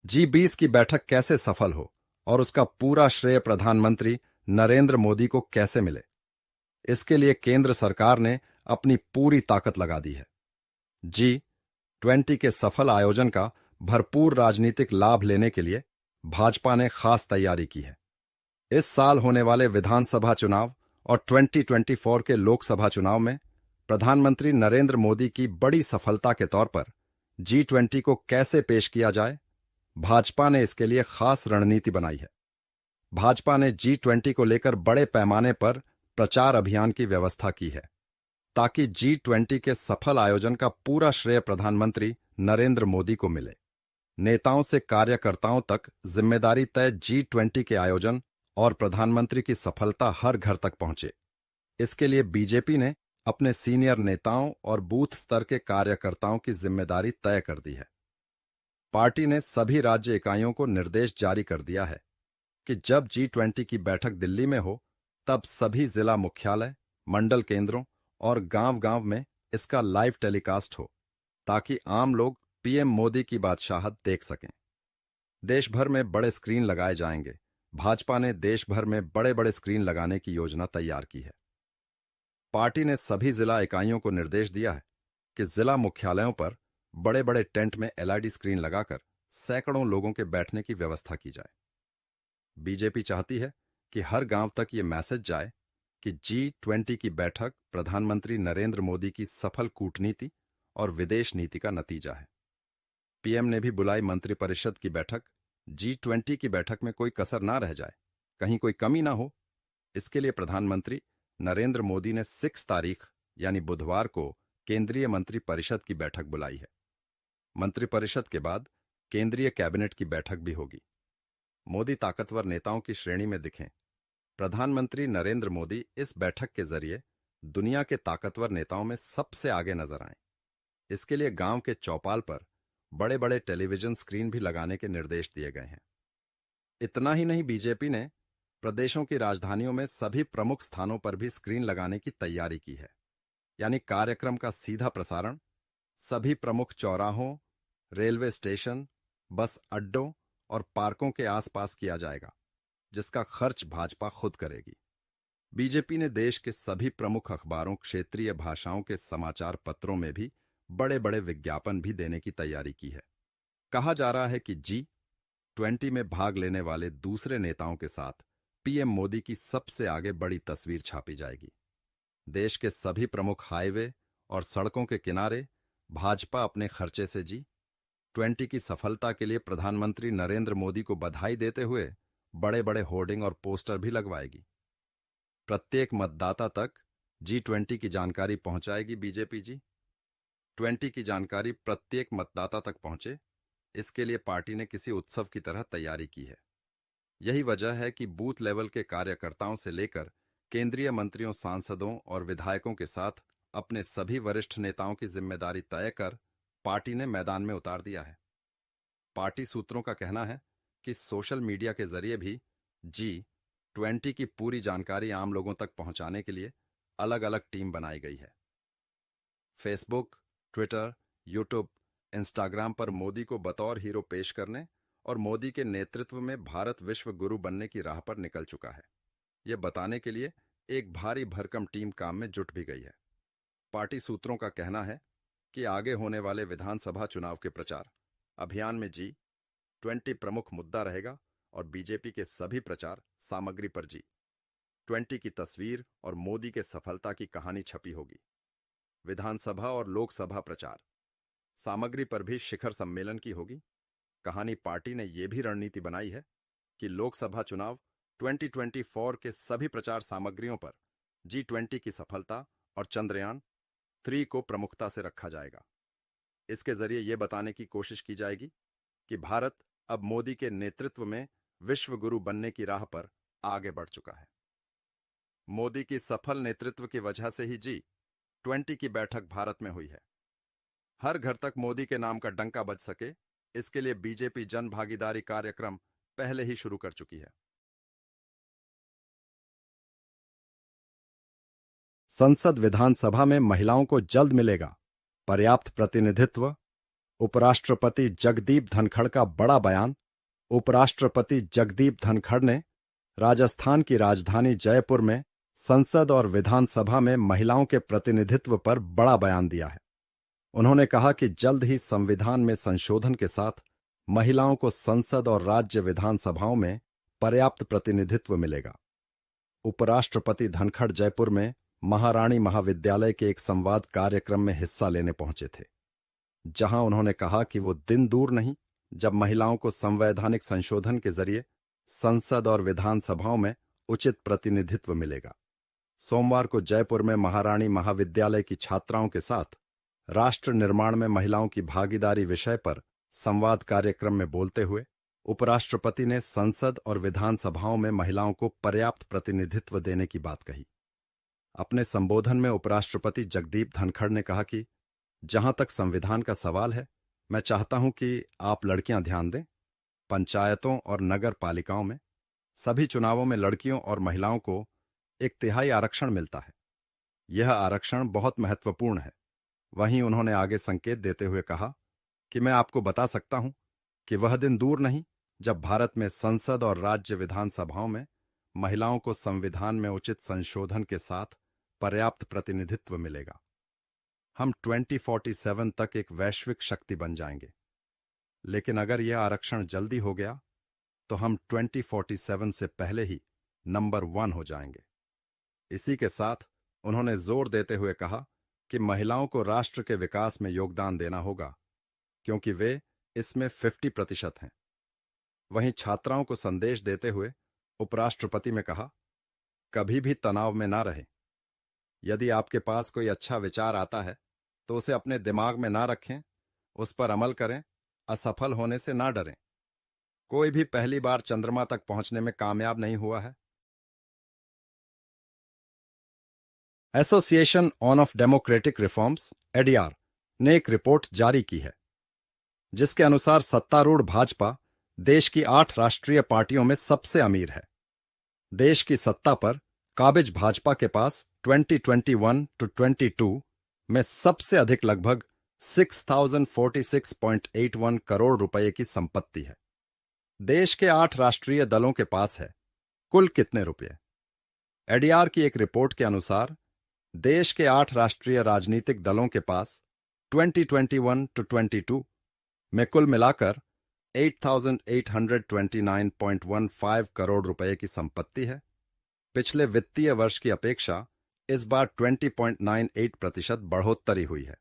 G20 की बैठक कैसे सफल हो और उसका पूरा श्रेय प्रधानमंत्री नरेंद्र मोदी को कैसे मिले, इसके लिए केंद्र सरकार ने अपनी पूरी ताकत लगा दी है। G20 के सफल आयोजन का भरपूर राजनीतिक लाभ लेने के लिए भाजपा ने खास तैयारी की है। इस साल होने वाले विधानसभा चुनाव और 2024 के लोकसभा चुनाव में प्रधानमंत्री नरेंद्र मोदी की बड़ी सफलता के तौर पर G20 को कैसे पेश किया जाए, भाजपा ने इसके लिए खास रणनीति बनाई है। भाजपा ने G20 को लेकर बड़े पैमाने पर प्रचार अभियान की व्यवस्था की है, ताकि G20 के सफल आयोजन का पूरा श्रेय प्रधानमंत्री नरेंद्र मोदी को मिले। नेताओं से कार्यकर्ताओं तक जिम्मेदारी तय G20 के आयोजन और प्रधानमंत्री की सफलता हर घर तक पहुंचे। इसके लिए बीजेपी ने अपने सीनियर नेताओं और बूथ स्तर के कार्यकर्ताओं की जिम्मेदारी तय कर दी है। पार्टी ने सभी राज्य इकाइयों को निर्देश जारी कर दिया है कि जब G20 की बैठक दिल्ली में हो, तब सभी जिला मुख्यालय, मंडल केंद्रों और गांव-गांव में इसका लाइव टेलीकास्ट हो, ताकि आम लोग पीएम मोदी की बादशाहत देख सकें। देश भर में बड़े स्क्रीन लगाए जाएंगे। भाजपा ने देश भर में बड़े-बड़े स्क्रीन लगाने की योजना तैयार की है। पार्टी ने सभी जिला इकाइयों को निर्देश दिया है कि जिला मुख्यालयों पर बड़े-बड़े टेंट में एलईडी स्क्रीन लगाकर सैकड़ों लोगों के बैठने की व्यवस्था की जाए। बीजेपी चाहती है कि हर गांव तक ये मैसेज जाए कि G20 की बैठक प्रधानमंत्री नरेंद्र मोदी की सफल कूटनीति और विदेश नीति का नतीजा है। पीएम ने भी बुलाई मंत्रिपरिषद की बैठक। G20 की बैठक में कोई कसर ना रह जाए, कहीं कोई कमी ना हो। इसके लिए प्रधानमंत्री नरेंद्र मोदी ने 6 तारीख यानी बुधवार को केंद्रीय मंत्रिपरिषद की बैठक बुलाई है। मंत्रिपरिषद के बाद केंद्रीय कैबिनेट की बैठक भी होगी। मोदी ताकतवर नेताओं की श्रेणी में दिखें। प्रधानमंत्री नरेंद्र मोदी इस बैठक के जरिए दुनिया के ताकतवर नेताओं में सबसे आगे नजर आएं। इसके लिए गांव के चौपाल पर बड़े-बड़े टेलीविजन स्क्रीन भी लगाने के निर्देश दिए गए हैं। इतना ही नहीं, बीजेपी ने प्रदेशों की राजधानियों में सभी प्रमुख स्थानों पर भी स्क्रीन लगाने की तैयारी की है। यानी कार्यक्रम का सीधा प्रसारण सभी प्रमुख चौराहों, रेलवे स्टेशन, बस अड्डों और पार्कों के आसपास किया जाएगा, जिसका खर्च भाजपा खुद करेगी। बीजेपी ने देश के सभी प्रमुख अखबारों, क्षेत्रीय भाषाओं के समाचार पत्रों में भी बड़े-बड़े विज्ञापन भी देने की तैयारी की है। कहा जा रहा है कि G20 में भाग लेने वाले दूसरे नेताओं के साथ पीएम मोदी की सबसे आगे बड़ी तस्वीर छापी जाएगी। देश के सभी प्रमुख हाईवे और सड़कों के किनारे भाजपा अपने खर्चे से G20 की सफलता के लिए प्रधानमंत्री नरेंद्र मोदी को बधाई देते हुए बड़े-बड़े होर्डिंग और पोस्टर भी लगवाएगी। प्रत्येक मतदाता तक G20 की जानकारी पहुंचाएगी बीजेपी। G20 की जानकारी प्रत्येक मतदाता तक पहुंचे, इसके लिए पार्टी ने किसी उत्सव की तरह तैयारी की है। यही वजह है कि बूथ लेवल के कार्यकर्ताओं से लेकर केंद्रीय मंत्रियों, सांसदों और विधायकों के साथ अपने सभी वरिष्ठ नेताओं की जिम्मेदारी तय कर पार्टी ने मैदान में उतार दिया है। पार्टी सूत्रों का कहना है कि सोशल मीडिया के जरिए भी G20 की पूरी जानकारी आम लोगों तक पहुंचाने के लिए अलग-अलग टीम बनाई गई है। फेसबुक, ट्विटर, यूट्यूब, इंस्टाग्राम पर मोदी को बतौर हीरो पेश करने और मोदी के नेतृत्व में भारत विश्व गुरु बनने की राह पर निकल चुका है, ये बताने के लिए एक भारी भरकम टीम काम में जुट भी गई है। पार्टी सूत्रों का कहना है कि आगे होने वाले विधानसभा चुनाव के प्रचार अभियान में G20 प्रमुख मुद्दा रहेगा और बीजेपी के सभी प्रचार सामग्री पर G20 की तस्वीर और मोदी के सफलता की कहानी छपी होगी। विधानसभा और लोकसभा प्रचार सामग्री पर भी शिखर सम्मेलन की होगी। कहानी पार्टी ने यह भी रणनीति बनाई है कि लोकसभा चुनाव 2024 के सभी प्रचार सामग्रियों पर G20 की सफलता और चंद्रयान 3 को प्रमुखता से रखा जाएगा। इसके जरिए यह बताने की कोशिश की जाएगी कि भारत अब मोदी के नेतृत्व में विश्व गुरु बनने की राह पर आगे बढ़ चुका है। मोदी की सफल नेतृत्व की वजह से ही G20 की बैठक भारत में हुई है। हर घर तक मोदी के नाम का डंका बज सके, इसके लिए बीजेपी जन भागीदारी कार्यक्रम पहले ही शुरू कर चुकी है। संसद विधानसभा में महिलाओं को जल्द मिलेगा पर्याप्त प्रतिनिधित्व, उपराष्ट्रपति जगदीप धनखड़ का बड़ा बयान। उपराष्ट्रपति जगदीप धनखड़ ने राजस्थान की राजधानी जयपुर में संसद और विधानसभा में महिलाओं के प्रतिनिधित्व पर बड़ा बयान दिया है। उन्होंने कहा कि जल्द ही संविधान में संशोधन के साथ महिलाओं को संसद और राज्य विधानसभाओं में पर्याप्त प्रतिनिधित्व मिलेगा। उपराष्ट्रपति धनखड़ जयपुर में महारानी महाविद्यालय के एक संवाद कार्यक्रम में हिस्सा लेने पहुंचे थे, जहां उन्होंने कहा कि वो दिन दूर नहीं जब महिलाओं को संवैधानिक संशोधन के जरिए संसद और विधानसभाओं में उचित प्रतिनिधित्व मिलेगा। सोमवार को जयपुर में महारानी महाविद्यालय की छात्राओं के साथ राष्ट्र निर्माण में महिलाओं की भागीदारी विषय पर संवाद कार्यक्रम में बोलते हुए उपराष्ट्रपति ने संसद और विधानसभाओं में महिलाओं को पर्याप्त प्रतिनिधित्व देने की बात कही। अपने संबोधन में उपराष्ट्रपति जगदीप धनखड़ ने कहा कि जहां तक संविधान का सवाल है, मैं चाहता हूं कि आप लड़कियां ध्यान दें। पंचायतों और नगर पालिकाओं में सभी चुनावों में लड़कियों और महिलाओं को 1/3 आरक्षण मिलता है। यह आरक्षण बहुत महत्वपूर्ण है। वहीं उन्होंने आगे संकेत देते हुए कहा कि मैं आपको बता सकता हूं कि वह दिन दूर नहीं जब भारत में संसद और राज्य विधानसभाओं में महिलाओं को संविधान में उचित संशोधन के साथ पर्याप्त प्रतिनिधित्व मिलेगा। हम 2047 तक एक वैश्विक शक्ति बन जाएंगे, लेकिन अगर यह आरक्षण जल्दी हो गया तो हम 2047 से पहले ही नंबर 1 हो जाएंगे। इसी के साथ उन्होंने जोर देते हुए कहा कि महिलाओं को राष्ट्र के विकास में योगदान देना होगा, क्योंकि वे इसमें 50% हैं। वहीं छात्राओं को संदेश देते हुए उपराष्ट्रपति ने कहा, कभी भी तनाव में ना रहें। यदि आपके पास कोई अच्छा विचार आता है तो उसे अपने दिमाग में ना रखें, उस पर अमल करें, असफल होने से ना डरें। कोई भी पहली बार चंद्रमा तक पहुंचने में कामयाब नहीं हुआ है। Association on off democratic reforms ADR ने एक रिपोर्ट जारी की है, जिसके अनुसार सत्तारूढ़ भाजपा देश की 8 राष्ट्रीय पार्टियों में सबसे अमीर है। देश की सत्ता पर काबिज भाजपा के पास 2021 to 22 में सबसे अधिक लगभग 6046.81 करोड़ रुपए की संपत्ति है। देश के 8 राष्ट्रीय दलों के पास है कुल कितने रुपए? एडीआर की एक रिपोर्ट के अनुसार देश के 8 राष्ट्रीय राजनीतिक दलों के पास 2021 to 22 में कुल मिलाकर 8829.15 करोड़ रुपए की संपत्ति है। पिछले वित्तीय वर्ष की अपेक्षा इस बार 20.98% बढ़ोतरी हुई है।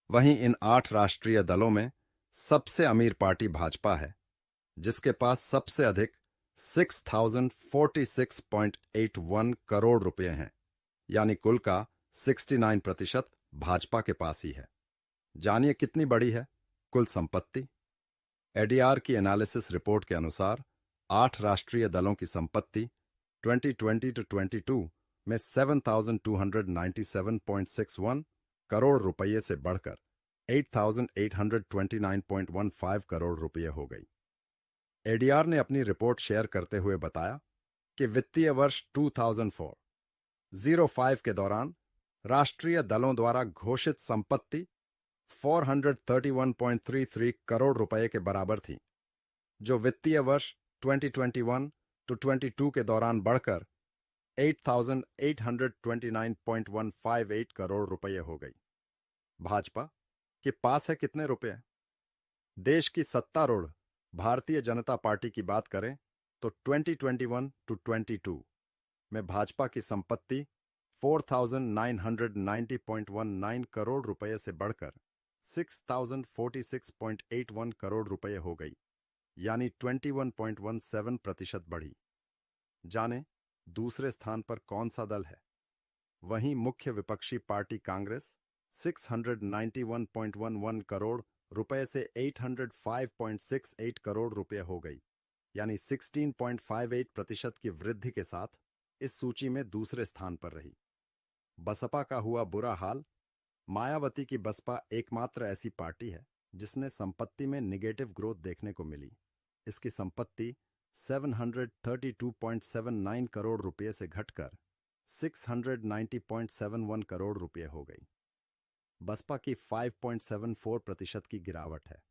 वहीं इन 8 राष्ट्रीय दलों में सबसे अमीर पार्टी भाजपा है, जिसके पास सबसे अधिक 6046.81 करोड़ रुपए हैं, यानी कुल का 69% भाजपा के पास ही है। जानिए कितनी बड़ी है कुल संपत्ति। एडीआर की एनालिसिस रिपोर्ट के अनुसार 8 राष्ट्रीय दलों की संपत्ति 2020 to 22 में 7297.61 करोड़ रुपये से बढ़कर 8829.15 करोड़ रुपये हो गई। एडीआर ने अपनी रिपोर्ट शेयर करते हुए बताया कि वित्तीय वर्ष 2004-05 के दौरान राष्ट्रीय दलों द्वारा घोषित संपत्ति 431.33 करोड़ रुपए के बराबर थी, जो वित्तीय वर्ष 2021 to 22 के दौरान बढ़कर 8829.158 करोड़ रुपए हो गई। भाजपा के पास है कितने रुपए? देश की सत्तारूढ़ भारतीय जनता पार्टी की बात करें तो 2021 to 22 में भाजपा की संपत्ति 4990.19 करोड़ रुपए से बढ़कर 6046.81 करोड़ रुपए हो गई, यानी 21.17% बढ़ी। जाने दूसरे स्थान पर कौन सा दल है? वहीं मुख्य विपक्षी पार्टी कांग्रेस 691.11 करोड़ रुपए से 805.68 करोड़ रुपए हो गई, यानी 16.58% की वृद्धि के साथ इस सूची में दूसरे स्थान पर रही। बसपा का हुआ बुरा हाल। मायावती की बसपा एकमात्र ऐसी पार्टी है जिसने संपत्ति में निगेटिव ग्रोथ देखने को मिली। इसकी संपत्ति 732.79 करोड़ रुपए से घटकर 690.71 करोड़ रुपए हो गई। बसपा की 5.74% की गिरावट है।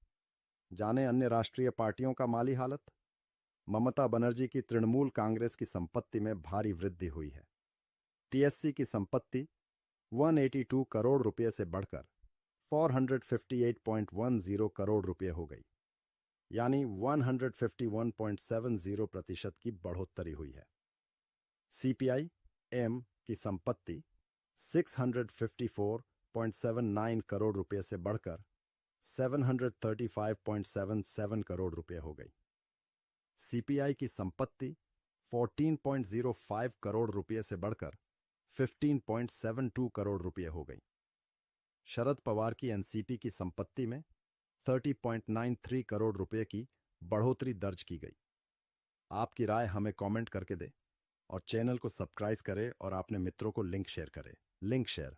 जाने अन्य राष्ट्रीय पार्टियों का माली हालत। ममता बनर्जी की तृणमूल कांग्रेस की संपत्ति में भारी वृद्धि हुई है। टीएससी की संपत्ति 182 करोड़ रुपए से बढ़कर 458.10 करोड़ रुपए हो गई, यानी 151.70% की बढ़ोतरी हुई है। सीपीआई एम की संपत्ति 654.79 करोड़ रुपए से बढ़कर 735.77 करोड़ रुपए हो गई। सीपीआई की संपत्ति 14.05 करोड़ रुपए से बढ़कर 15.72 करोड़ रुपए हो गई। शरद पवार की एनसीपी की संपत्ति में 30.93 करोड़ रुपए की बढ़ोतरी दर्ज की गई। आपकी राय हमें कमेंट करके दें और चैनल को सब्सक्राइब करें और अपने मित्रों को लिंक शेयर करें। Link share